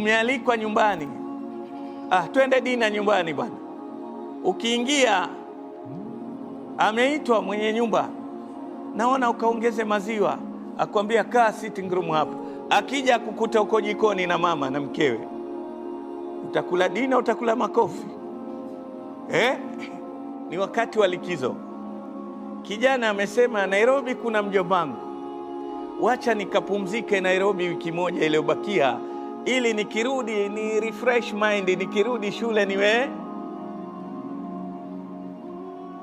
Umealikwa nyumbani, twende dina nyumbani bwana. Ukiingia ameitwa mwenye nyumba, naona ukaongeze maziwa, akwambia kaa sitting room hapo. Akija kukuta uko jikoni na mama na mkewe, utakula dina, utakula makofi Ni wakati wa likizo. Kijana amesema Nairobi kuna mjombangu, wacha nikapumzike Nairobi wiki moja iliyobakia, ili nikirudi ni refresh mind, nikirudi shule niwe.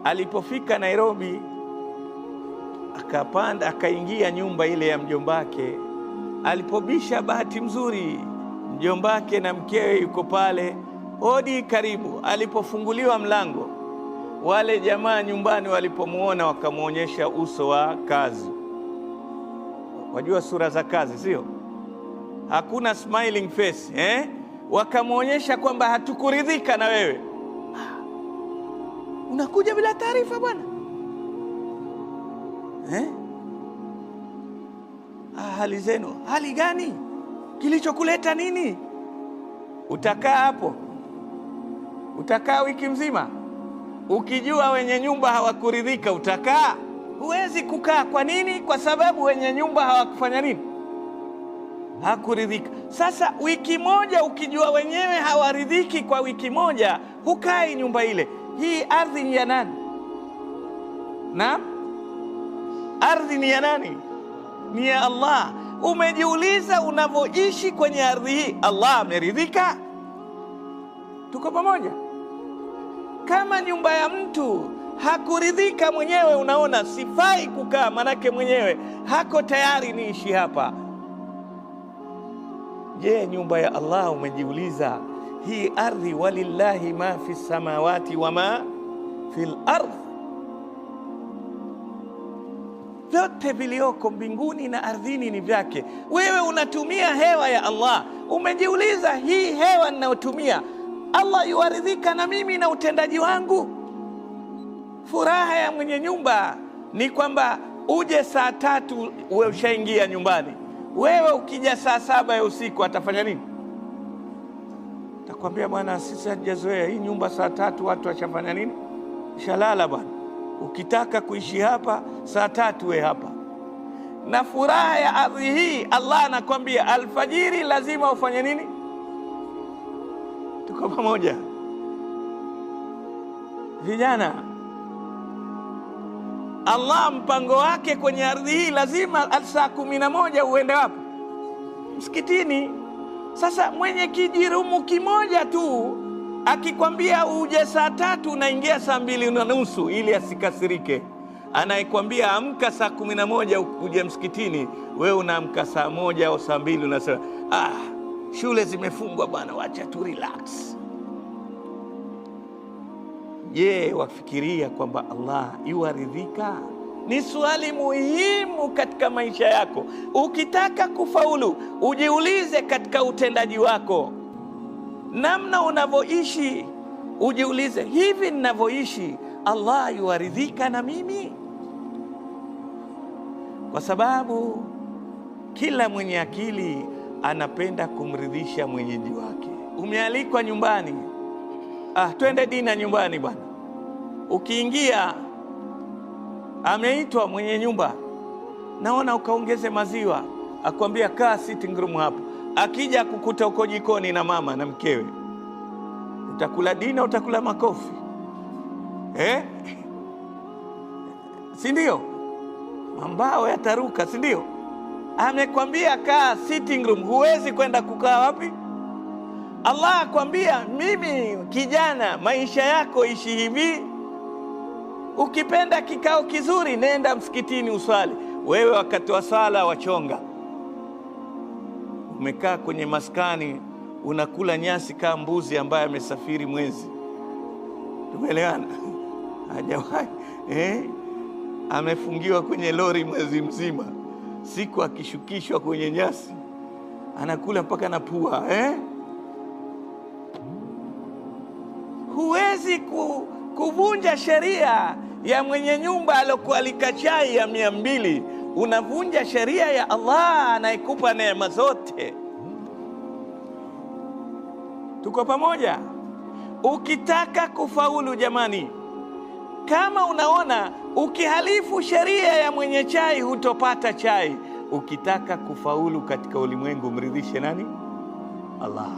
Alipofika Nairobi, akapanda akaingia nyumba ile ya mjombake. Alipobisha, bahati mzuri mjombake na mkewe yuko pale, hodi karibu. Alipofunguliwa mlango, wale jamaa nyumbani walipomuona wakamuonyesha uso wa kazi. Wajua sura za kazi, sio? Hakuna smiling face, Wakamuonyesha kwamba hatukuridhika na wewe. Unakuja bila taarifa bwana, hali zenu, hali gani? Kilichokuleta nini? Utakaa hapo, utakaa wiki mzima. Ukijua wenye nyumba hawakuridhika, utakaa? Huwezi kukaa. Kwa nini? Kwa sababu wenye nyumba hawakufanya nini? Hakuridhika. Sasa wiki moja, ukijua wenyewe hawaridhiki kwa wiki moja, hukai nyumba ile. Hii ardhi ni ya nani? Naam, ardhi ni ya nani? Ni ya Allah. Umejiuliza unavyoishi kwenye ardhi hii, Allah ameridhika? Tuko pamoja? Kama nyumba ya mtu hakuridhika mwenyewe, unaona sifai kukaa, manake mwenyewe hako tayari niishi hapa. Je, nyumba ya Allah umejiuliza? Hii ardhi, walillahi ma fi samawati wa ma fil ardh, vyote vilioko mbinguni na ardhini ni vyake. Wewe unatumia hewa ya Allah, umejiuliza hii hewa ninayotumia Allah yuaridhika na mimi na utendaji wangu? Furaha ya mwenye nyumba ni kwamba uje saa 3 uwe ushaingia nyumbani. Wewe ukija saa 7 ya usiku atafanya nini? Atakwambia bwana, sisi hatujazoea hii nyumba, saa 3 watu washafanya nini? Shalala bwana. Ukitaka kuishi hapa saa 3 we hapa. Na furaha ya ardhi hii, Allah anakwambia alfajiri lazima ufanye nini? Tuko pamoja vijana? Allah mpango wake kwenye ardhi hii, lazima saa 11 uende wapi? Msikitini. Sasa mwenye kijirumu kimoja tu akikwambia uje saa 3 unaingia saa 2:30 ili asikasirike. Anayekwambia amka saa 11 uje msikitini, wewe unaamka saa 1 au saa 2 unasema shule zimefungwa bwana, wacha tu relax. Je, wafikiria kwamba Allah yuaridhika? Ni swali muhimu katika maisha yako. Ukitaka kufaulu, ujiulize katika utendaji wako, namna unavyoishi, ujiulize, hivi ninavyoishi Allah yuaridhika na mimi? Kwa sababu kila mwenye akili anapenda kumridhisha mwenyeji wake. Umealikwa nyumbani, twende dina nyumbani bwana. Ukiingia ameitwa mwenye nyumba, naona ukaongeze maziwa, akwambia kaa sitting room hapo. Akija kukuta uko jikoni na mama na mkewe, utakula dina, utakula makofi, si ndio? Mambao yataruka, si ndio? Amekwambia kaa sitting room, huwezi kwenda kukaa wapi? Allah akwambia mimi kijana, maisha yako ishi hivi. Ukipenda kikao kizuri, nenda msikitini uswali. Wewe wakati wa sala wachonga, umekaa kwenye maskani unakula nyasi kama mbuzi ambaye amesafiri mwezi. Tumeelewana? Hajawahi amefungiwa kwenye lori mwezi mzima, siku akishukishwa kwenye nyasi anakula mpaka na pua. Huwezi kuvunja sheria ya mwenye nyumba alokualika chai ya 200. Unavunja sheria ya Allah anayekupa neema zote. Tuko pamoja? Ukitaka kufaulu jamani, kama unaona ukihalifu sheria ya mwenye chai hutopata chai, ukitaka kufaulu katika ulimwengu mridhishe nani? Allah.